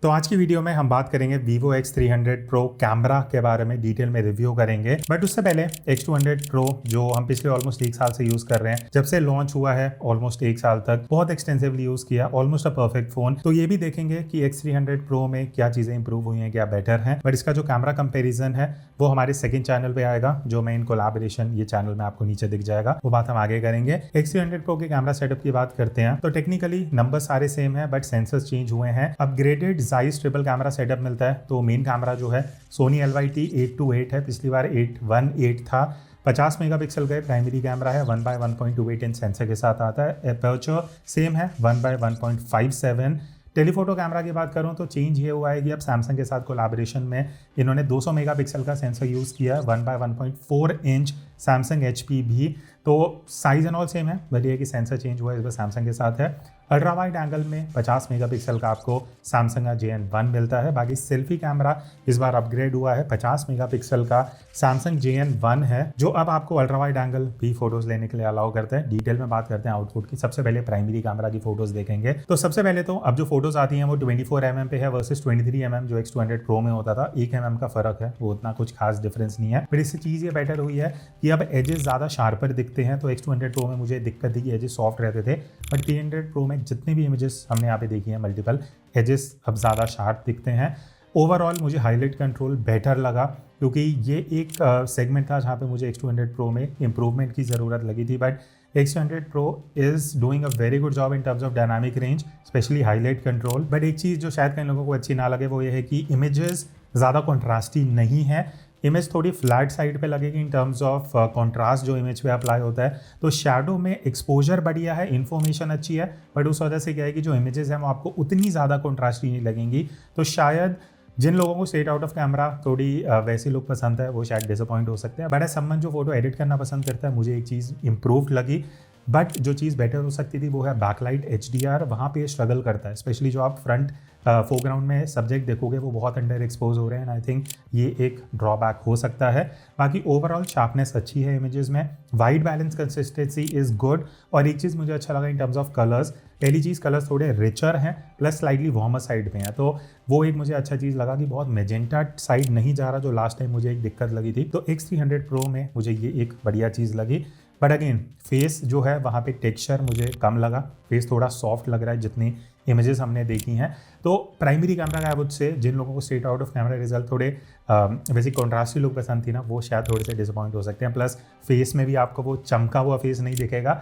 तो आज की वीडियो में हम बात करेंगे Vivo X300 Pro कैमरा के बारे में, डिटेल में रिव्यू करेंगे। बट उससे पहले X200 Pro जो हम पिछले ऑलमोस्ट 1 साल से यूज कर रहे हैं, जब से लॉन्च हुआ है ऑलमोस्ट 1 साल तक बहुत एक्सटेंसिवली यूज किया, ऑलमोस्ट अ परफेक्ट फोन। तो ये भी देखेंगे कि X300 Pro में क्या चीजें इंप्रूव हुई हैं, क्या बेटर है। बट इसका जो कैमरा कंपेरिजन है वो हमारे सेकंड चैनल पे आएगा, जो मैं इन कोलैबोरेशन ये चैनल में आपको नीचे दिख जाएगा, वो बात हम आगे करेंगे। X300 Pro के कैमरा सेटअप की बात करते हैं तो टेक्निकली नंबर सारे सेम है, बट सेंसर्स चेंज हुए हैं। Upgraded Zeiss triple camera setup मिलता है। तो मेन कैमरा जो है Sony LYT 828 है, पिछली बार 818 था। 50 मेगापिक्सल का प्राइमरी कैमरा है, 1/1.28 इंच सेंसर के साथ आता है। एपर्चर सेम है 1/1.57। टेलीफोटो कैमरा की बात करूं तो चेंज ये हुआ है कि अब सैमसंग के साथ कोलैबोरेशन में इन्होंने 200 मेगापिक्सल का सेंसर यूज़ किया है, 1/1.4 इंच सैमसंग HP भी। तो साइज एंड ऑल सेम है, बट ये कि सेंसर चेंज हुआ है, इस बार सैमसंग के साथ है। अल्ट्रा वाइड एंगल में 50 मेगापिक्सल का आपको सैमसंग का JN1 मिलता है। बाकी सेल्फी कैमरा इस बार अपग्रेड हुआ है, 50 मेगापिक्सल का सैमसंग JN1 है, जो अब आपको अल्ट्रा वाइड एंगल भी फोटोज लेने के लिए अलाउ करते हैं। डिटेल में बात करते हैं आउटपुट की। सबसे पहले प्राइमरी कैमरा की फोटोज देखेंगे। तो सबसे पहले तो अब जो फोटोज आती हैं वो 24 mm पे है वर्सेस 23 mm जो X200 Pro में होता था। 1 mm का फर्क है, वो उतना कुछ खास डिफरेंस नहीं है। फिर इससे चीज़ ये बेटर हुई है कि अब एजेस ज़्यादा शार्पर दिखते हैं। तो X200 Pro में मुझे दिक्कत थी कि एजेस सॉफ्ट रहते थे, बट 300 Pro में जितने भी इमेजेस हमने यहाँ पे देखी हैं मल्टीपल, एजेस अब ज़्यादा शार्प दिखते हैं। ओवरऑल मुझे हाईलाइट कंट्रोल बेटर लगा, क्योंकि ये एक सेगमेंट था जहाँ पे मुझे X200 Pro में इंप्रूवमेंट की ज़रूरत लगी थी। But X200 Pro is doing a very good job in terms of dynamic range, specially highlight control. But एक चीज़ जो शायद कई लोगों को अच्छी ना लगे वो ये है कि इमेजेस ज़्यादा कॉन्ट्रास्टी नहीं है। इमेज थोड़ी फ्लैट साइड पे लगेगी इन टर्म्स ऑफ कॉन्ट्रास्ट जो इमेज पे अप्लाई होता है। तो शैडो में एक्सपोजर बढ़िया है, इन्फॉर्मेशन अच्छी है, बट उस वजह से क्या है कि जो इमेजेस हैं वो आपको उतनी ज़्यादा कॉन्ट्रास्टी नहीं लगेंगी। तो शायद जिन लोगों को स्ट्रेट आउट ऑफ कैमरा थोड़ी वैसी लुक पसंद है वो शायद डिसअपॉइंट हो सकते हैं। बट एज समवन जो फोटो एडिट करना पसंद करता है, मुझे एक चीज़ इंप्रूव लगी। बट जो चीज़ बेटर हो सकती थी वो है बैकलाइट HDR। वहाँ पे स्ट्रगल करता है, स्पेशली जो आप फ्रंट फोरग्राउंड में सब्जेक्ट देखोगे वो बहुत अंडर एक्सपोज हो रहे हैं। आई थिंक ये एक ड्रॉबैक हो सकता है। बाकी ओवरऑल शार्पनेस अच्छी है इमेजेस में, white balance consistency is good. और एक चीज़ मुझे अच्छा लगा इन टर्म्स ऑफ कलर्स, पहली चीज़ कलर्स थोड़े रिचर हैं, प्लस स्लाइटली वार्मर साइड पे हैं। तो वो एक मुझे अच्छा चीज़ लगा कि बहुत मेजेंटा साइड नहीं जा रहा, जो लास्ट टाइम मुझे एक दिक्कत लगी थी। तो X300 Pro में मुझे ये एक बढ़िया चीज़ लगी। बट अगेन फेस जो है वहाँ पे टेक्सचर मुझे कम लगा, फेस थोड़ा सॉफ्ट लग रहा है जितनी इमेजेस हमने देखी हैं। तो प्राइमरी कैमरा का आई से जिन लोगों को straight out of camera result थोड़े वैसे कॉन्ट्रास्टी लुक पसंद थी ना, वो शायद थोड़े से डिसअपॉइंट हो सकते हैं। प्लस फेस में भी आपको वो चमका हुआ फेस नहीं दिखेगा।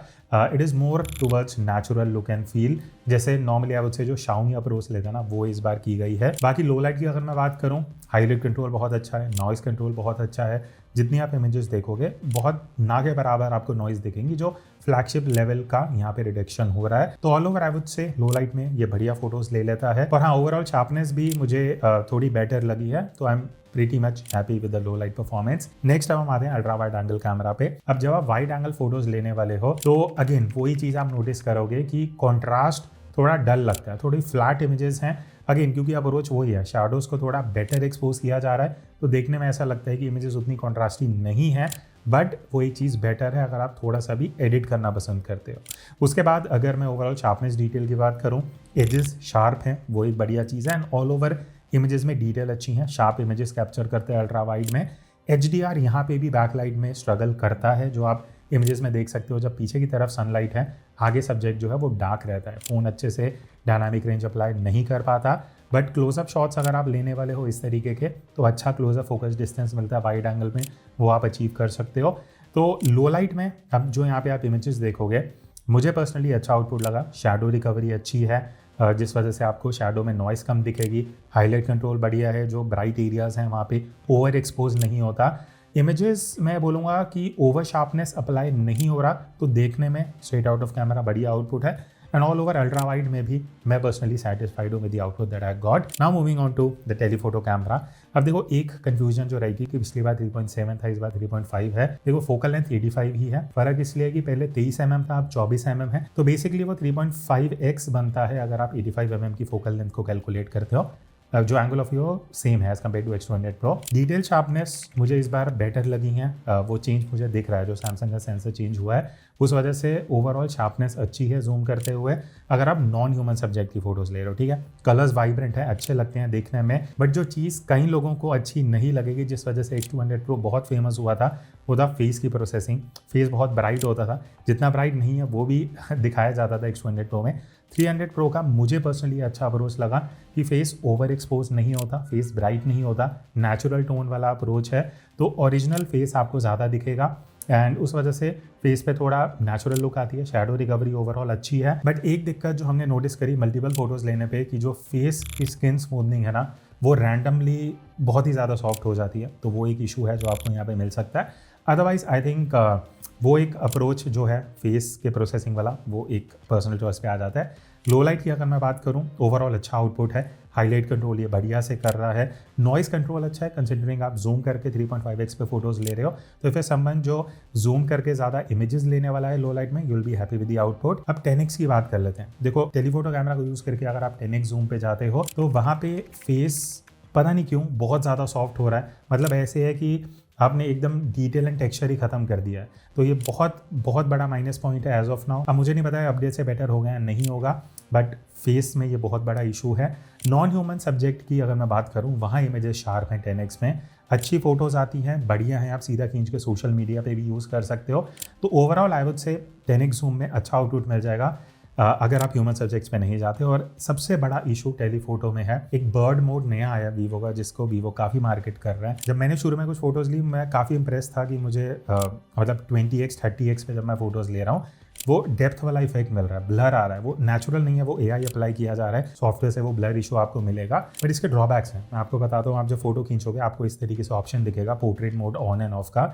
It is more towards natural look and feel, जैसे नॉर्मली आई से जो Xiaomi अप्रोच लेता है ना, वो इस बार की गई है। बाकी लो लाइट की अगर मैं बात करूँ, हाईलाइट कंट्रोल बहुत अच्छा है, नॉइज़ कंट्रोल बहुत अच्छा है। जितनी आप इमेजेस देखोगे बहुत ना के बराबर आपको नॉइज़ दिखेंगी, जो फ्लैगशिप लेवल का यहाँ पे रिडक्शन हो रहा है। तो all over I would say low light में ये बढ़िया फोटोज ले लेता है। और हाँ, ओवरऑल शार्पनेस भी मुझे थोड़ी बेटर लगी है। तो I am pretty much happy with the low light performance. Next अब हम आते हैं अल्ट्रा वाइड एंगल कैमरा पे। अब जब आप वाइड एंगल फोटोज लेने वाले हो तो अगेन वही चीज़ आप नोटिस करोगे कि कॉन्ट्रास्ट थोड़ा डल लगता है, थोड़ी फ्लैट इमेजेस हैं। अगेन क्योंकि अप्रोच वही है, शैडोज़ को थोड़ा बेटर एक्सपोज किया जा रहा है, तो देखने में ऐसा लगता है कि इमेजेस उतनी कॉन्ट्रास्टी नहीं है। बट वो एक चीज़ बेटर है अगर आप थोड़ा सा भी एडिट करना पसंद करते हो। उसके बाद अगर मैं ओवरऑल शार्पनेस डिटेल की बात करूँ, एजेस शार्प हैं, वो एक बढ़िया चीज़ है। एंड ऑल ओवर इमेजेस में डिटेल अच्छी हैं, शार्प इमेजेस कैप्चर करते हैं अल्ट्रा वाइड में। HDR यहाँ पे भी बैकलाइट में स्ट्रगल करता है, जो आप इमेजेस में देख सकते हो। जब पीछे की तरफ सनलाइट है, आगे सब्जेक्ट जो है वो डार्क रहता है, फ़ोन अच्छे से डायनामिक रेंज अप्लाई नहीं कर पाता। बट क्लोजअप शॉट्स अगर आप लेने वाले हो इस तरीके के, तो अच्छा क्लोजअप फोकस डिस्टेंस मिलता है वाइड एंगल में, वो आप अचीव कर सकते हो। तो लो लाइट में अब जो यहाँ पे आप इमेजेस देखोगे, मुझे पर्सनली अच्छा आउटपुट लगा। शैडो रिकवरी अच्छी है, जिस वजह से आपको शैडो में नॉइस कम दिखेगी। हाईलाइट कंट्रोल बढ़िया है, जो ब्राइट एरियाज़ हैं वहाँ पे ओवर एक्सपोज नहीं होता। इमेजेस मैं बोलूँगा कि ओवर शार्पनेस अप्लाई नहीं हो रहा, तो देखने में स्ट्रेट आउट ऑफ कैमरा बढ़िया आउटपुट है। And all over ultra wide में भी मैं पर्सनली सेटिस्फाइड हूँ with the output that I got. Now moving on to the telephoto camera. अब देखो एक कंफ्यूजन जो रहेगी कि पिछली बार 3.7 था, इस बार 3.5 है। देखो फोकल लेंथ 85 ही है, फर्क इसलिए कि पहले 23 mm था, अब 24 mm है। तो बेसिकली वो 3.5x बनता है अगर आप 85 mm की फोकल लेंथ को कैलकुलेट करते हो। जो एंगल ऑफ व्यू सेम है as compared to X200 Pro। Detail sharpness मुझे इस बार बेटर लगी हैं, वो चेंज मुझे दिख रहा है, जो सैमसंग का सेंसर चेंज हुआ है उस वजह से ओवरऑल शार्पनेस अच्छी है जूम करते हुए। अगर आप नॉन ह्यूमन सब्जेक्ट की फोटोज ले रहे हो, ठीक है, कलर्स वाइब्रेंट है, अच्छे लगते हैं देखने में, बट जो चीज़ कई लोगों को अच्छी नहीं लगेगी जिस वजह से X200 Pro बहुत फेमस हुआ था वो था फेस की प्रोसेसिंग। फेस बहुत ब्राइट होता था, जितना ब्राइट नहीं है वो भी दिखाया जाता था X200 Pro में। 300 Pro का मुझे पर्सनली अच्छा अप्रोच लगा कि फेस ओवर एक्सपोज नहीं होता, फेस ब्राइट नहीं होता, नेचुरल टोन वाला अप्रोच है, तो ओरिजिनल फेस आपको ज़्यादा दिखेगा एंड उस वजह से फेस पे थोड़ा नेचुरल लुक आती है। शैडो रिकवरी ओवरऑल अच्छी है, बट एक दिक्कत जो हमने नोटिस करी मल्टीपल फोटोज़ लेने पे कि जो फेस की स्किन स्मूथनिंग है ना वो रैंडमली बहुत ही ज़्यादा सॉफ्ट हो जाती है, तो वो एक इशू है जो आपको यहाँ पे मिल सकता है। अदरवाइज आई थिंक वो एक अप्रोच जो है फेस के प्रोसेसिंग वाला वो एक पर्सनल चॉइस पे आ जाता है। लो लाइट की अगर मैं बात करूं ओवरऑल अच्छा आउटपुट है, हाईलाइट कंट्रोल ये बढ़िया से कर रहा है, नॉइस कंट्रोल अच्छा है कंसिडरिंग आप जूम करके 3.5x पे फोटोज ले रहे हो, तो फिर संबंध जो जूम करके ज़्यादा इमेजेस लेने वाला है लो लाइट में, you will be happy with the output. अब 10x की बात कर लेते हैं। देखो टेलीफोटो कैमरा को यूज़ करके अगर आप 10x जूम पे जाते हो तो वहाँ पे फेस पता नहीं क्यों बहुत ज़्यादा सॉफ्ट हो रहा है, मतलब ऐसे है कि आपने एकदम डिटेल एंड टेक्सचर ही खत्म कर दिया है, तो ये बहुत बहुत बड़ा माइनस पॉइंट है एज ऑफ नाउ। अब मुझे नहीं पता है अपडेट से बेटर हो गया या नहीं होगा, बट फेस में ये बहुत बड़ा इशू है। नॉन ह्यूमन सब्जेक्ट की अगर मैं बात करूँ वहाँ इमेजेस शार्प हैं 10x में, अच्छी फोटोज़ आती हैं, बढ़िया हैं, आप सीधा खींच के सोशल मीडिया पे भी यूज़ कर सकते हो। तो overall I would say 10x zoom में अच्छा आउटपुट मिल जाएगा अगर आप ह्यूमन सब्जेक्ट्स पे नहीं जाते। और सबसे बड़ा इशू टेलीफोटो में है, एक बर्ड मोड नया आया वीवो का जिसको वीवो काफ़ी मार्केट कर रहा है। जब मैंने शुरू में कुछ फोटोज़ ली मैं काफ़ी इंप्रेस था कि मुझे मतलब 20x 30x पे जब मैं फोटोज़ ले रहा हूँ वो डेप्थ वाला इफेक्ट मिल रहा है, ब्लर आ रहा है, वो नेचुरल नहीं है, वो AI अप्लाई किया जा रहा है, सॉफ्टवेयर से वो ब्लर इशू आपको मिलेगा। बट इसके ड्रॉबैक्स हैं, मैं आपको बताता हूँ। आप जब फोटो खींचोगे आपको इस तरीके से ऑप्शन दिखेगा portrait mode on end of का।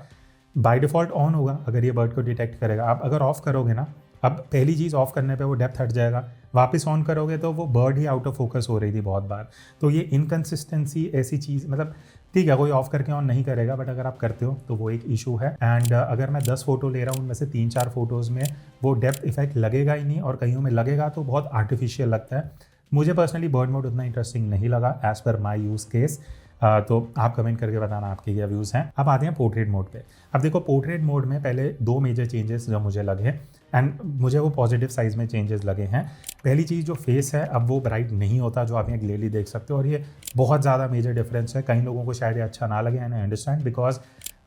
बाय डिफॉल्ट ऑन होगा अगर ये बर्ड को डिटेक्ट करेगा, आप अगर ऑफ करोगे ना, अब पहली चीज़ ऑफ करने पे वो डेप्थ हट जाएगा, वापस ऑन करोगे तो वो bird he out of focus हो रही थी बहुत बार। तो ये इनकन्सिस्टेंसी ऐसी चीज़, मतलब ठीक है कोई ऑफ करके ऑन नहीं करेगा, बट अगर आप करते हो तो वो एक इशू है। एंड अगर मैं 10 फोटो ले रहा हूँ उनमें से 3-4 फोटोज़ में वो डेप्थ इफेक्ट लगेगा ही नहीं, और कईयों में लगेगा तो बहुत आर्टिफिशियल लगता है। मुझे पर्सनली बर्ड मोड उतना इंटरेस्टिंग नहीं लगा एज़ पर माई यूज़ केस। तो आप कमेंट करके बताना आपके क्या व्यूज़ हैं। अब आते हैं पोर्ट्रेट मोड पे। अब देखो पोर्ट्रेट मोड में पहले 2 मेजर चेंजेस जो मुझे लगे एंड मुझे वो पॉजिटिव साइज में चेंजेस लगे हैं। पहली चीज़ जो फेस है अब वो ब्राइट नहीं होता जो आप यहाँ क्लियरली देख सकते हो, और ये बहुत ज़्यादा मेजर डिफरेंस है। कई लोगों को शायद ये अच्छा ना लगे एंड आई अंडरस्टैंड, बिकॉज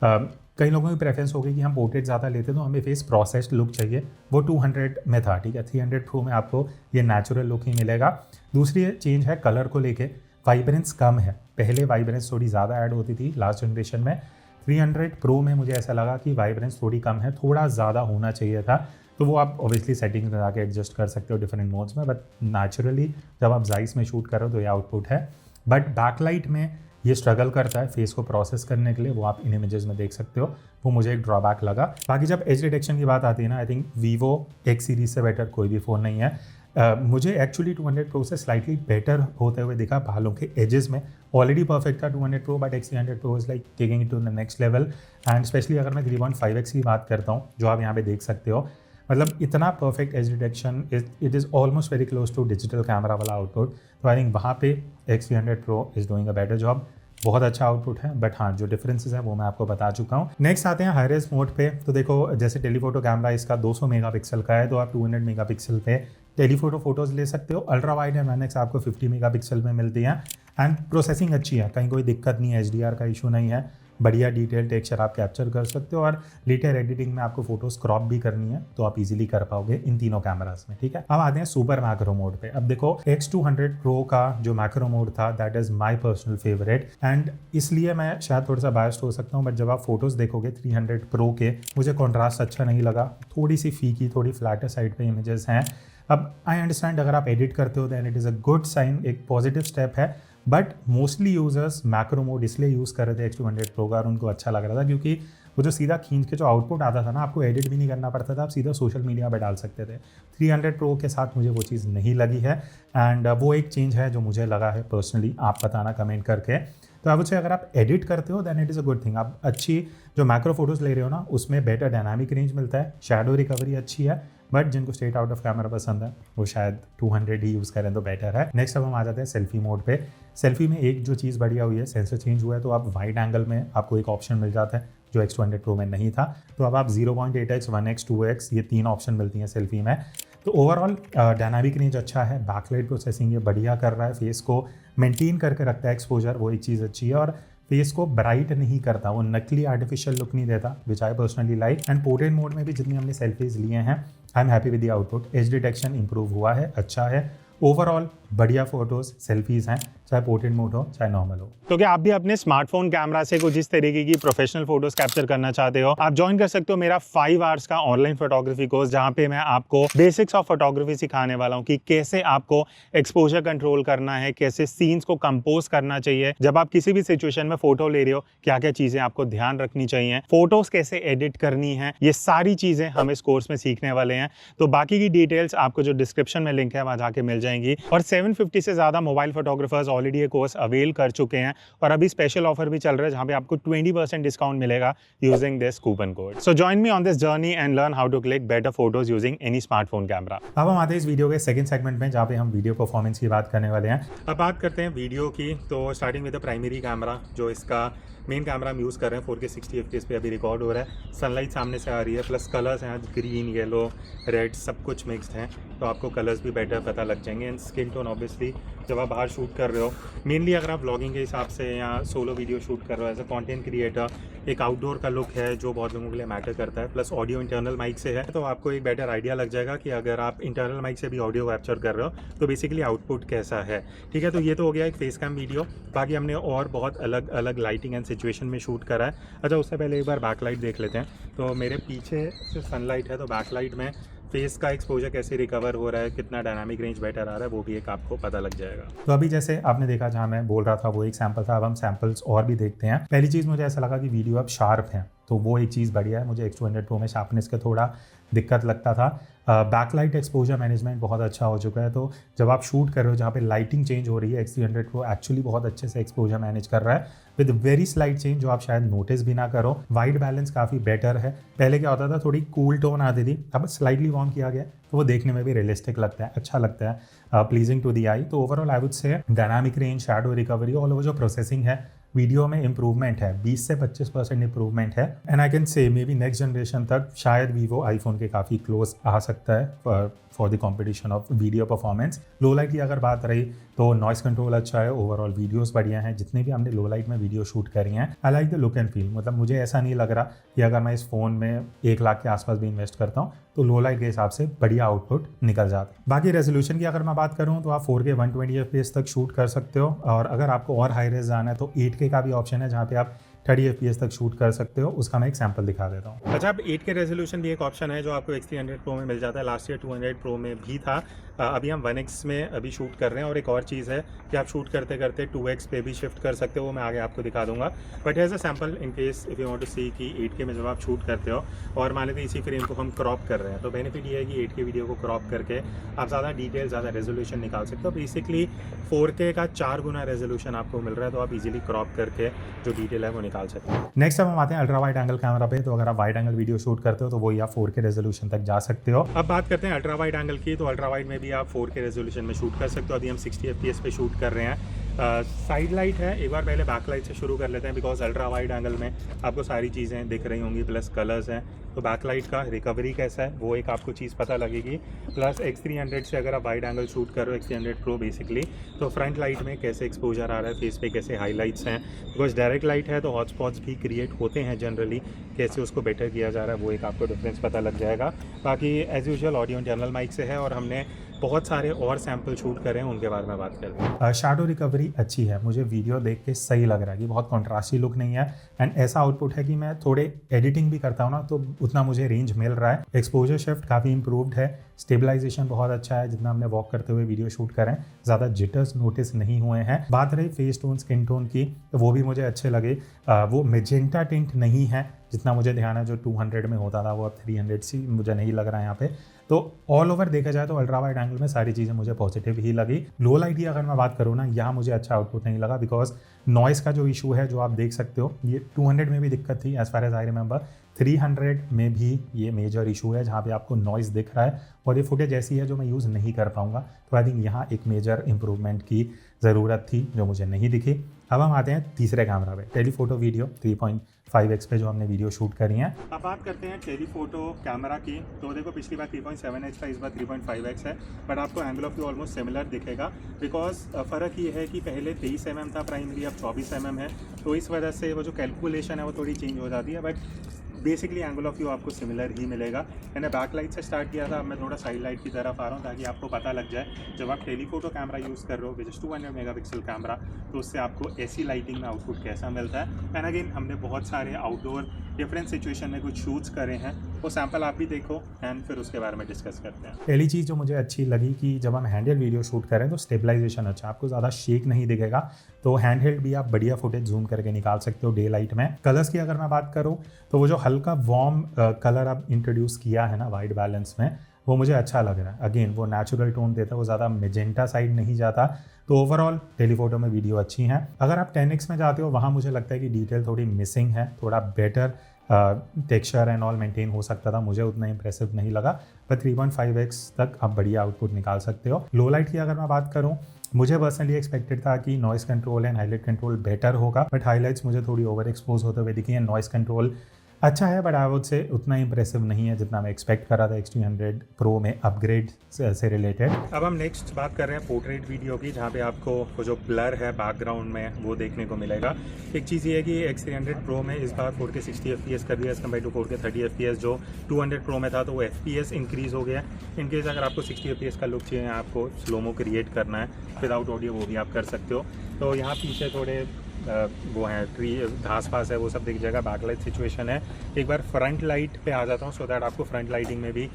कई लोगों की प्रेफरेंस होगी कि हम पोर्ट्रेट ज़्यादा लेते तो हमें फेस प्रोसेस्ड लुक चाहिए, वो 200 में था, ठीक है। 300 Pro में आपको ये नेचुरल लुक ही मिलेगा। दूसरी चेंज है कलर को लेके, वाइब्रेंस कम है, पहले वाइब्रेंस थोड़ी ज़्यादा ऐड होती थी लास्ट जनरेशन में। 300 Pro में मुझे ऐसा लगा कि वाइब्रेंस थोड़ी कम है, थोड़ा ज़्यादा होना चाहिए था, तो वो आप ऑब्वियसली सेटिंग्स में जाके एडजस्ट कर सकते हो डिफरेंट मोड्स में, बट नेचुरली जब आप जाइस में शूट करो तो ये आउटपुट है। बट बैकलाइट में ये स्ट्रगल करता है फेस को प्रोसेस करने के लिए, वो आप इन इमेजेस में देख सकते हो, वो मुझे एक ड्रॉबैक लगा। बाकी जब एज डिटेक्शन की बात आती है ना, I think Vivo X series से बेटर कोई भी फ़ोन नहीं है। मुझे एक्चुअली 200 Pro से स्लाइटली बेटर होते हुए दिखा बालों के एजेस में। ऑलरेडी परफेक्ट था 200 Pro, but X300 Pro is like taking it to the next level. And especially अगर मैं 3.5x की बात करता हूँ जो आप यहाँ पे देख सकते हो, मतलब इतना perfect edge detection, it is almost very close to digital camera वाला आउटपुट। तो आई थिंक वहाँ पे X300 Pro is doing a better job, बहुत अच्छा आउटपुट है। बट हाँ, जो डिफरेंसेस हैं वो मैं आपको बता चुका हूँ। नेक्स्ट आते हैं हाई रेज मोड पे। तो देखो जैसे टेलीफोटो कैमरा इसका 200 मेगापिक्सल का है, तो आप 200 मेगापिक्सल पे टेलीफोटो फोटोज़ ले सकते हो। अल्ट्रा वाइड एंड मैनेक्स आपको 50 मेगापिक्सल में मिलती हैं एंड प्रोसेसिंग अच्छी है, कहीं कोई दिक्कत नहीं है, HDR का इशू नहीं है, बढ़िया डिटेल टेक्सचर आप कैप्चर कर सकते हो। और लेटर एडिटिंग में आपको फोटोज़ क्रॉप भी करनी है तो आप इजीली कर पाओगे इन तीनों कैमरास में, ठीक है। अब आते हैं सुपर मैक्रो मोड पे। अब देखो X200 Pro का जो मैक्रो मोड था that is my personal favourite, and इसलिए मैं शायद थोड़ा सा बायस्ड हो सकता हूँ, बट जब आप फोटोज़ देखोगे 300 Pro के, मुझे कॉन्ट्रास्ट अच्छा नहीं लगा, थोड़ी सी फीकी, थोड़ी फ्लैटर साइड पे इमेजेस हैं। अब आई अंडरस्टैंड अगर आप एडिट करते हो then it is a good sign, एक पॉजिटिव स्टेप है, but mostly users macro mode इसलिए यूज़ कर रहे थे X200 Pro का और उनको अच्छा लग रहा था क्योंकि वो जो सीधा खींच के जो आउटपुट आता था ना, आपको एडिट भी नहीं करना पड़ता था, आप सीधा सोशल मीडिया पे डाल सकते थे। 300 Pro के साथ मुझे वो चीज़ नहीं लगी है, एंड वो एक चेंज है जो मुझे लगा है पर्सनली, आप बताना कमेंट करके। तो अब अगर आप एडिट करते हो then it is a good thing. आप अच्छी जो मैक्रो फोटोज़ ले रहे हो ना उसमें बेटर डायनामिक रेंज मिलता है, शैडो रिकवरी अच्छी है, बट जिनको स्ट्रेट आउट ऑफ कैमरा पसंद है वो शायद 200 ही यूज़ करें तो बेटर है। नेक्स्ट अब हम आ जाते हैं सेल्फी मोड पे। सेल्फी में एक जो चीज़ बढ़िया हुई है, सेंसर चेंज हुआ है, तो आप वाइड एंगल में आपको एक ऑप्शन मिल जाता है जो X200 Pro में नहीं था। तो अब आप 0.8x, 1x, 2x ये 3 ऑप्शन मिलती हैं सेल्फी में। तो ओवरऑल डायनामिक रेंज अच्छा है, बैकलाइट प्रोसेसिंग ये बढ़िया कर रहा है, फेस को मेंटेन करके रखता है एक्सपोजर, वो एक चीज़ अच्छी है, और फेस को ब्राइट नहीं करता, वो नकली आर्टिफिशियल लुक नहीं देता, which I personally like. And portrait mode में भी जितनी हमने सेल्फीज लिए हैं, I am happy with the output. Edge detection improve हुआ है, अच्छा है, ओवरऑल बढ़िया फोटोज सेल्फीज हैं, चाहे पोर्ट्रेट मोड हो चाहे नॉर्मल हो। तो क्या आप भी अपने स्मार्टफोन कैमरा से कुछ इस तरीके की प्रोफेशनल फोटोज कैप्चर करना चाहते हो, आप ज्वाइन कर सकते हो मेरा 5 आवर्स का ऑनलाइन फोटोग्राफी कोर्स, जहां पे मैं आपको बेसिक्स ऑफ फोटोग्राफी सिखाने वाला हूं कि कैसे आपको एक्सपोजर कंट्रोल करना है, कैसे सीन्स को कंपोज करना चाहिए, जब आप किसी भी सिचुएशन में फोटो ले रहे हो क्या क्या चीजें आपको ध्यान रखनी चाहिए, फोटोज कैसे एडिट करनी है, ये सारी चीजें हम इस कोर्स में सीखने वाले हैं। तो बाकी की डिटेल्स आपको जो डिस्क्रिप्शन में लिंक है वहां जाके मिल जाएंगी। और 750 से ज्यादा मोबाइल फोटोग्राफर्स ऑलरेडी ये कोर्स अवेल कर चुके हैं, और अभी स्पेशल ऑफर भी चल रहा है जहां पे आपको 20% डिस्काउंट मिलेगा using this coupon code. So join me on this journey and learn how to click better photos using any smartphone camera. अब हम आते हैं इस वीडियो के सेकंड सेगमेंट में, जहाँ पे हम वीडियो परफॉर्मेंस की बात करने वाले हैं। अब बात करते हैं वीडियो की। तो starting with the primary camera, जो इसका मेन कैमरा हम यूज़ कर रहे हैं, 4K 60 FPS पे अभी रिकॉर्ड हो रहा है। सनलाइट सामने से आ रही है, प्लस कलर्स हैं, ग्रीन, येलो, रेड, सब कुछ मिक्स्ड हैं, तो आपको कलर्स भी बेटर पता लग जाएंगे। एंड स्किन टोन ऑब्वियसली जब आप बाहर शूट कर रहे हो, मेनली अगर आप व्लॉगिंग के हिसाब से या सोलो वीडियो शूट कर रहे हो एज अ कंटेंट क्रिएटर, एक आउटडोर का लुक है जो बहुत लोगों के लिए मैटर करता है, प्लस ऑडियो इंटरनल माइक से है, तो आपको एक बेटर आइडिया लग जाएगा कि अगर आप इंटरनल माइक से भी ऑडियो कैप्चर कर रहे हो तो बेसिकली आउटपुट कैसा है। ठीक है, तो ये तो हो गया एक फेस कैम वीडियो। बाकी हमने और बहुत अलग अलग लाइटिंग एंड सिचुएशन में शूट करा है। अच्छा, उससे पहले एक बार बैकलाइट देख लेते हैं। तो मेरे पीछे से सनलाइट है, तो बैकलाइट में फेस का एक्सपोजर कैसे रिकवर हो रहा है, कितना डायनामिक रेंज बेटर आ रहा है, वो भी एक आपको पता लग जाएगा। तो अभी जैसे आपने देखा जहाँ मैं बोल रहा था वो एक सैंपल था, अब हम सैंपल्स और भी देखते हैं। पहली चीज़ मुझे ऐसा लगा कि वीडियो अब शार्प है, तो वो एक चीज़ बढ़िया है। मुझे X200 Pro में शार्पनेस का थोड़ा दिक्कत लगता था। बैकलाइट एक्सपोजर मैनेजमेंट बहुत अच्छा हो चुका है, तो जब आप शूट कर रहे हो जहाँ पे लाइटिंग चेंज हो रही है, X300 Pro एक्चुअली बहुत अच्छे से एक्सपोजर मैनेज कर रहा है विद वेरी स्लाइट चेंज, जो आप शायद नोटिस भी ना करो। वाइट बैलेंस काफ़ी बेटर है। पहले क्या होता था, थोड़ी कूल टोन आती थी, अब स्लाइटली वार्म किया गया तो वो देखने में भी रियलिस्टिक लगता है, अच्छा लगता है, प्लीजिंग टू दी आई। तो overall I would say dynamic range, shadow recovery, all over जो प्रोसेसिंग है वीडियो में इंप्रूवमेंट है, 20 से 25% इंप्रूवमेंट है। And I can say may be next generation तक शायद वीवो आईफोन के काफ़ी क्लोज आ सकता है for the competition of video performance. Low light की अगर बात रही तो नॉइस कंट्रोल अच्छा है, ओवरऑल वीडियोस बढ़िया हैं। जितने भी हमने लो लाइट में वीडियो शूट करी हैं, I like the look and feel. मतलब मुझे ऐसा नहीं लग रहा कि अगर मैं इस फ़ोन में 1 लाख के आसपास भी इन्वेस्ट करता हूँ तो लो लाइट के हिसाब से बढ़िया आउटपुट निकल जाता है। बाकी रेजोल्यूशन की अगर मैं बात करूँ तो आप 4K 120 FPS तक शूट कर सकते हो, और अगर आपको और हाई रेज जाना है तो 8K का भी ऑप्शन है जहाँ पे आप 30 FPS तक शूट कर सकते हो। उसका मैं एक सैंपल दिखा देता हूँ। अच्छा, अब 8K रेजोल्यूशन भी एक ऑप्शन है जो आपको X300 Pro में मिल जाता है। लास्ट ईयर 200 Pro में भी था, अभी हम 1x में अभी शूट कर रहे हैं। और एक और चीज़ है कि आप शूट करते करते 2x पे भी शिफ्ट कर सकते हो, वो मैं आगे आपको दिखा दूंगा। But as a sample in case if you want to see कि 8K में जब आप शूट करते हो और मान लेते इसी फ्रेम को हम क्रॉप कर रहे हैं, तो बेनिफिट ये है कि 8K वीडियो को क्रॉप करके आप ज़्यादा डिटेल, ज़्यादा रेजोल्यूशन निकाल सकते हो। बेसिकली 4K का 4 गुना रेजोल्यूशन आपको मिल रहा है, तो आप इजीली क्रॉप करके जो डिटेल है वो निकाल सकते हो। नेक्स्ट अब हम आते हैं अल्ट्रा वाइड एंगल कैमरा पे। तो अगर आप वाइड एंगल वीडियो शूट करते हो तो वही आप 4K रेजोल्यूशन तक जा सकते हो। अब बात करते हैं अल्ट्रा वाइड एंगल की। तो अल्ट्रा वाइड में भी आप 4K रेजोल्यूशन में शूट कर सकते हो। अभी हम 60 FPS पे शूट कर रहे हैं। साइड लाइट है, एक बार पहले बैक लाइट से शुरू कर लेते हैं, बिकॉज अल्ट्रा वाइड एंगल में आपको सारी चीज़ें दिख रही होंगी, प्लस कलर्स हैं। तो बैक लाइट का रिकवरी कैसा है वो एक आपको चीज़ पता लगेगी। प्लस X300 से अगर आप वाइड एंगल शूट कर रहे हो, X300 Pro बेसिकली, तो फ्रंट लाइट में कैसे एक्सपोजर आ रहा है, फेस पे कैसे हाईलाइट्स हैं। बिकॉज डायरेक्ट लाइट है तो हॉटस्पॉट्स भी क्रिएट होते हैं जनरली, कैसे उसको बेटर किया जा रहा है वो एक आपको डिफरेंस पता लग जाएगा। बाकी as usual audio internal mic से है, और हमने बहुत सारे और सैंपल शूट करें, उनके बारे में बात करते हैं। शैडो रिकवरी अच्छी है, मुझे वीडियो देख के सही लग रहा है कि बहुत कॉन्ट्रास्टी लुक नहीं है। एंड ऐसा आउटपुट है कि मैं थोड़े एडिटिंग भी करता हूँ ना, तो उतना मुझे रेंज मिल रहा है। एक्सपोजर शिफ्ट काफ़ी इंप्रूव्ड है, स्टेबलाइजेशन बहुत अच्छा है। जितना हमने वॉक करते हुए वीडियो शूट करें, ज़्यादा जिटर्स नोटिस नहीं हुए हैं। बात रही फेस टोन, स्किन टोन की, तो वो भी मुझे अच्छे लगे। वो मेजेंटा टिंट नहीं है जितना मुझे ध्यान है, जो 200 में होता था वो अब 300 सी मुझे नहीं लग रहा है यहाँ पे। तो ऑल ओवर देखा जाए तो अल्ट्रा वाइड एंगल में सारी चीज़ें मुझे पॉजिटिव ही लगी। लो लाइट की अगर मैं बात करूँ ना, यहाँ मुझे अच्छा आउटपुट नहीं लगा, बिकॉज नॉइस का जो इशू है जो आप देख सकते हो, ये 200 में भी दिक्कत थी as far as I remember, 300 में भी ये मेजर इशू है जहाँ पे आपको नॉइस दिख रहा है और ये फुटेज ऐसी है जो मैं यूज़ नहीं कर पाऊँगा। तो आई थिंक यहाँ एक मेजर इंप्रूवमेंट की ज़रूरत थी जो मुझे नहीं दिखी। अब हम आते हैं तीसरे कैमरा पे, टेलीफोटो वीडियो 3.5x पे जो हमने वीडियो शूट करी है। अब बात करते हैं टेलीफोटो कैमरा की। तो देखो पिछली बार 3.7x था, इस बार 3.5x है, बट आपको angle of view almost similar दिखेगा। बिकॉज फ़र्क ये है कि पहले 23 mm था प्राइमरी, अब 24 mm है, तो इस वजह से वो जो कैलकुलेशन है वो थोड़ी चेंज हो जाती है, but basically angle of view आपको सिमिलर ही मिलेगा। मैंने बैक लाइट से स्टार्ट किया था, अब मैं थोड़ा साइड लाइट की तरफ आ रहा हूँ ताकि आपको पता लग जाए जब आप टेलीफोटो कैमरा यूज़ कर रहे हो विच इज़ 200 मेगापिक्सल कैमरा, तो उससे आपको ऐसी लाइटिंग में आउटपुट कैसा मिलता है। एंड अगेन हमने बहुत सारे आउटडोर डिफरेंट सिचुएशन में कुछ शूट्स करे हैं, वो सैम्पल आप भी देखो एंड फिर उसके बारे में डिस्कस करते हैं। पहली चीज़ जो मुझे अच्छी लगी कि जब हम हैंडहेल्ड वीडियो शूट करें तो स्टेबलाइजेशन अच्छा, आपको ज़्यादा शेक नहीं दिखेगा, तो हैंडहेल्ड भी आप बढ़िया फुटेज जूम करके निकाल सकते हो डे लाइट में। कलर्स की अगर मैं बात करूँ तो वो जो हल्का वार्म कलर अब इंट्रोड्यूस किया है ना वाइट बैलेंस में, वो मुझे अच्छा लग रहा है। अगेन वो नेचुरल टोन देता है, वो ज़्यादा मेजेंटा साइड नहीं जाता, तो ओवरऑल टेलीफोटो में वीडियो अच्छी हैं। अगर आप 10x में जाते हो वहाँ मुझे लगता है कि डिटेल थोड़ी मिसिंग है, थोड़ा better texture and all maintain हो सकता था, मुझे उतना इंप्रेसिव नहीं लगा, पर 3.5x तक आप बढ़िया आउटपुट निकाल सकते हो। लो लाइट की अगर मैं बात करूँ, मुझे पर्सनली एक्सपेक्टेड था कि noise control and highlight control better होगा, बट हाईलाइट्स मुझे थोड़ी ओवर एक्सपोज होते हुए दिखी है। नॉइस कंट्रोल अच्छा है, बट आई वुड से उतना इंप्रेसिव नहीं है जितना मैं एक्सपेक्ट कर रहा था X300 Pro में अपग्रेड से रिलेटेड। अब हम नेक्स्ट बात कर रहे हैं पोर्ट्रेट वीडियो की, जहाँ पे आपको वो जो ब्लर है बैकग्राउंड में वो देखने को मिलेगा। एक चीज़ ये है कि X300 Pro में इस बार 4K 60 FPS कर दिया as compare to 4K 30 FPS जो 200 Pro में था, तो वो FPS इंक्रीज़ हो गया है। इनकेस अगर आपको 60 FPS का लुक चाहिए, आपको स्लोमो क्रिएट करना है विदाउट ऑडियो, वो भी आप कर सकते हो। तो यहाँ पीछे थोड़े वो हैं ट्री, घास पास है, वो सब दिख जाएगा। बैकलाइट सिचुएशन है। एक बार फ्रंट लाइट पे आ जाता हूँ सो दैट आपको फ्रंट लाइटिंग में भी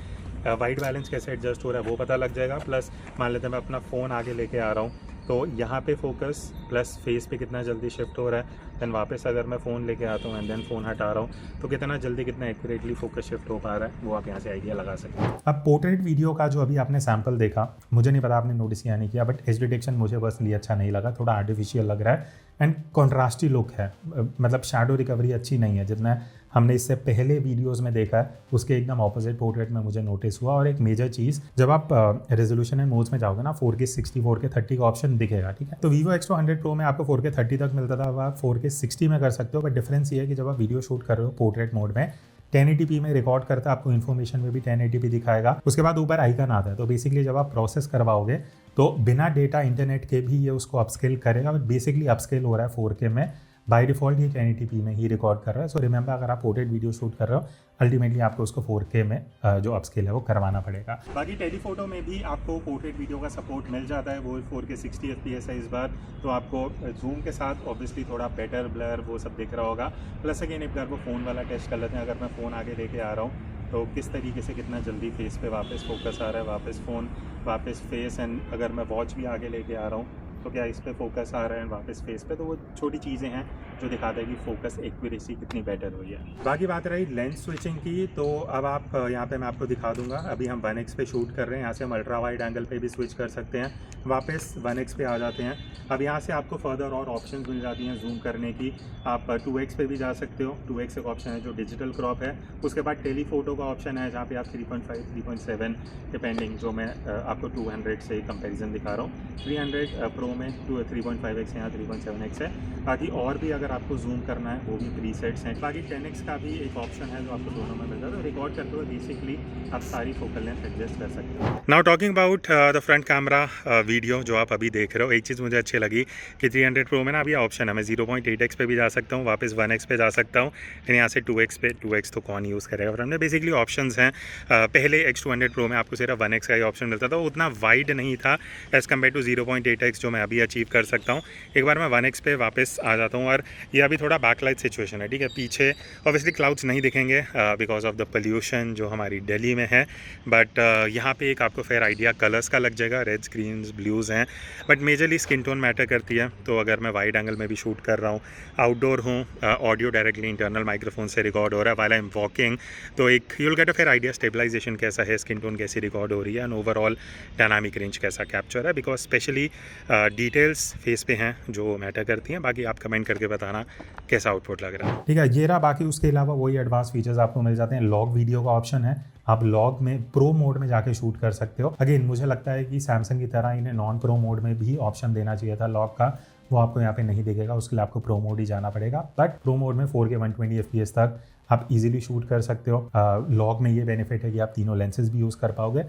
वाइट बैलेंस कैसे एडजस्ट हो रहा है वो पता लग जाएगा। प्लस मान लेते हैं मैं अपना फ़ोन आगे लेके आ रहा हूँ, तो यहाँ पे फोकस प्लस फेस पे कितना जल्दी शिफ्ट हो रहा है, देन वापस अगर मैं फ़ोन लेके आता हूँ एंड देन फ़ोन हटा रहा हूँ तो कितना जल्दी कितना एक्यूरेटली फोकस शिफ्ट हो पा रहा है, वो आप यहाँ से आइडिया लगा सकते हैं। अब पोर्ट्रेट वीडियो का जो अभी आपने सैंपल देखा, मुझे नहीं पता आपने नोटिस किया नहीं किया, बट एज डिटेक्शन मुझे पर्सनली अच्छा नहीं लगा, थोड़ा आर्टिफिशियल लग रहा है एंड कॉन्ट्रास्टी लुक है, मतलब शैडो रिकवरी अच्छी नहीं है जितना हमने इससे पहले वीडियोस में देखा है, उसके एकदम ऑपोजिट पोर्ट्रेट में मुझे नोटिस हुआ। और एक मेजर चीज़, जब आप रेजोल्यूशन एंड मोड्स में जाओगे ना, 4K 60 4K 30 का ऑप्शन दिखेगा, ठीक है। तो Vivo X200 Pro में आपको 4K 30 तक मिलता था, अब आप 4K 60 में कर सकते हो, बट डिफरेंस ये है कि जब आप वीडियो शूट कर रहे हो पोर्ट्रेट मोड में 1080p में रिकॉर्ड करता है, आपको इन्फॉर्मेशन में भी 1080p दिखाएगा, उसके बाद ऊपर आइकन आता है। तो बेसिकली जब आप प्रोसेस करवाओगे तो बिना डेटा इंटरनेट के भी ये उसको अपस्केल करेगा, बट बेसिकली अपस्केल हो रहा है 4K में, बाय डिफ़ॉल्ट ये 1080p में ही रिकॉर्ड कर रहा है। सो रिमेंबर, अगर आप पोर्ट्रेट वीडियो शूट कर रहे हो अल्टीमेटली आपको उसको 4K में जो अपस्केल है वो करवाना पड़ेगा। बाकी टेलीफोटो में भी आपको पोर्ट्रेट वीडियो का सपोर्ट मिल जाता है, वो 4K 60 FPS है इस बार, तो आपको जूम के साथ ऑब्वियसली थोड़ा बेटर ब्लर वो सब दिख रहा होगा। प्लस अगेन एक बार वो फ़ोन वाला टेस्ट कर लेते हैं, अगर मैं फ़ोन आगे लेके आ रहा हूँ तो किस तरीके से कितना जल्दी फेस पे वापस फोकस आ रहा है, वापस फ़ोन वापस फेस, एंड अगर मैं वॉच भी आगे लेके आ रहा हूँ तो क्या इस पे फोकस आ रहा है वापस फेस पे, तो वो छोटी चीज़ें हैं जो दिखाता है कि फोकस एक्यूरेसी कितनी बेटर हुई है। बाकी बात रही लेंस स्विचिंग की, तो अब आप यहाँ पे मैं आपको दिखा दूंगा। अभी हम 1x पे शूट कर रहे हैं, यहाँ से हम अल्ट्रा वाइड एंगल पे भी स्विच कर सकते हैं, वापस 1x पे आ जाते हैं। अब यहाँ से आपको फर्दर और ऑप्शंस मिल जाती हैं जूम करने की, आप 2x पे भी जा सकते हो। 2x एक ऑप्शन है जो डिजिटल क्रॉप है, उसके बाद टेलीफोटो का ऑप्शन है जहाँ पे आप 3.5 3.7 डिपेंडिंग, जो मैं आपको 200 से कंपेरिजन दिखा रहा हूँ। 300 Pro में 3.5x है, यहाँ 3.7x है। बाकी और भी अगर आपको जूम करना है वो भी प्रीसेट्स हैं। बाकी 10x का भी एक ऑप्शन है जो आपको दोनों में मिलता है, तो रिकॉर्ड करते हुए बेसिकली आप सारी फोकल लेंथ एडजस्ट कर सकते हो। Now talking about the front camera video जो आप अभी देख रहे हो, एक चीज़ मुझे अच्छी लगी कि 300 Pro में ना अभी ऑप्शन है, मैं 0.8x पे भी जा सकता हूँ, वापस 1x पे जा सकता हूँ, लेकिन यहाँ से 2x पे, 2x तो कौन यूज़ करेगा फ्रंट में। बेसिकली ऑप्शंस हैं। पहले X200 Pro में आपको सिर्फ 1x का ही ऑप्शन मिलता था, वो उतना वाइड नहीं था एज़ कम्पेयर टू 0.8x जो मैं अभी अचीव कर सकता हूँ। एक बार मैं 1x पे वापस आ जाता हूँ। और ये अभी थोड़ा बैकलाइट सिचुएशन है, ठीक है। पीछे ऑब्वियसली क्लाउड्स नहीं दिखेंगे बिकॉज ऑफ द पोल्यूशन जो हमारी दिल्ली में है, बट यहाँ पे एक आपको फेयर आइडिया कलर्स का लग जाएगा। रेड्स, ग्रीन्स, ब्लूज़ हैं, but majorly skin tone matter करती है। तो अगर मैं वाइड एंगल में भी शूट कर रहा हूँ, आउटडोर हूँ, ऑडियो डायरेक्टली इंटरनल माइक्रोफोन से रिकॉर्ड हो रहा है वाइल आई एम वॉकिंग, तो एक you'll get a fair idea stabilization कैसा है, स्किन टोन कैसी रिकॉर्ड हो रही है, एंड ओवरऑल डायनामिक रेंज कैसा कैप्चर है। बिकॉज स्पेशली डिटेल्स फेस पे हैं जो मैटर करती हैं। बाकी आप कमेंट करके बताना कैसा आउटपुट लग रहा है। ठीक है, ये रहा। बाकी उसके अलावा वही एडवांस फीचर्स आपको मिल जाते हैं। लॉग वीडियो का ऑप्शन है, आप लॉग में प्रो मोड में जाके शूट कर सकते हो। अगेन मुझे लगता है कि सैमसंग की तरह इन्हें नॉन प्रो मोड में भी ऑप्शन देना चाहिए था लॉग का, वो आपको यहाँ पे नहीं दिखेगा, उसके लिए आपको प्रो मोड ही जाना पड़ेगा। बट प्रो मोड में 4K 120 FPS तक आप इजीली शूट कर सकते हो। लॉग में ये बेनिफिट है कि आप तीनों लेंसेज भी यूज़ कर पाओगे।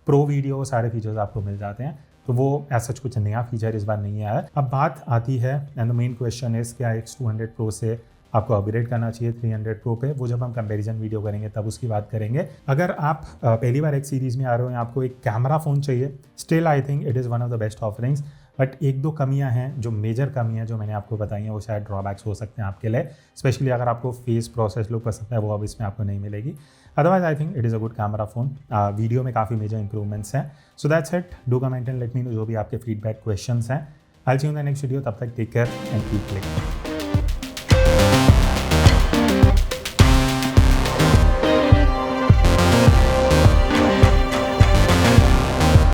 प्रो वीडियो सारे फीचर्स आपको मिल जाते हैं, तो वो ऐसा कुछ नया फीचर इस बार नहीं आया है। अब बात आती है, and the main question is क्या X200 Pro से आपको अपग्रेड करना चाहिए 300 Pro पे, वो जब हम कंपैरिजन वीडियो करेंगे तब उसकी बात करेंगे। अगर आप पहली बार X सीरीज़ में आ रहे हो या आपको एक कैमरा फ़ोन चाहिए, still I think it is one of the best offerings. But एक दो कमियां हैं, जो मेजर कमियां जो मैंने आपको बताई हैं वो शायद ड्रॉबैक्स हो सकते हैं आपके लिए, स्पेशली अगर आपको फेस प्रोसेस लुक पसंद है, वो अब इसमें आपको नहीं मिलेगी। Otherwise I think it is a good camera phone. Video में काफ़ी मेजर इंप्रूवमेंट्स हैं। So that's it, do comment and let me know जो भी आपके फीडबैक क्वेश्चंस हैं। I will see you in the next video, तब तक take care and keep clicking.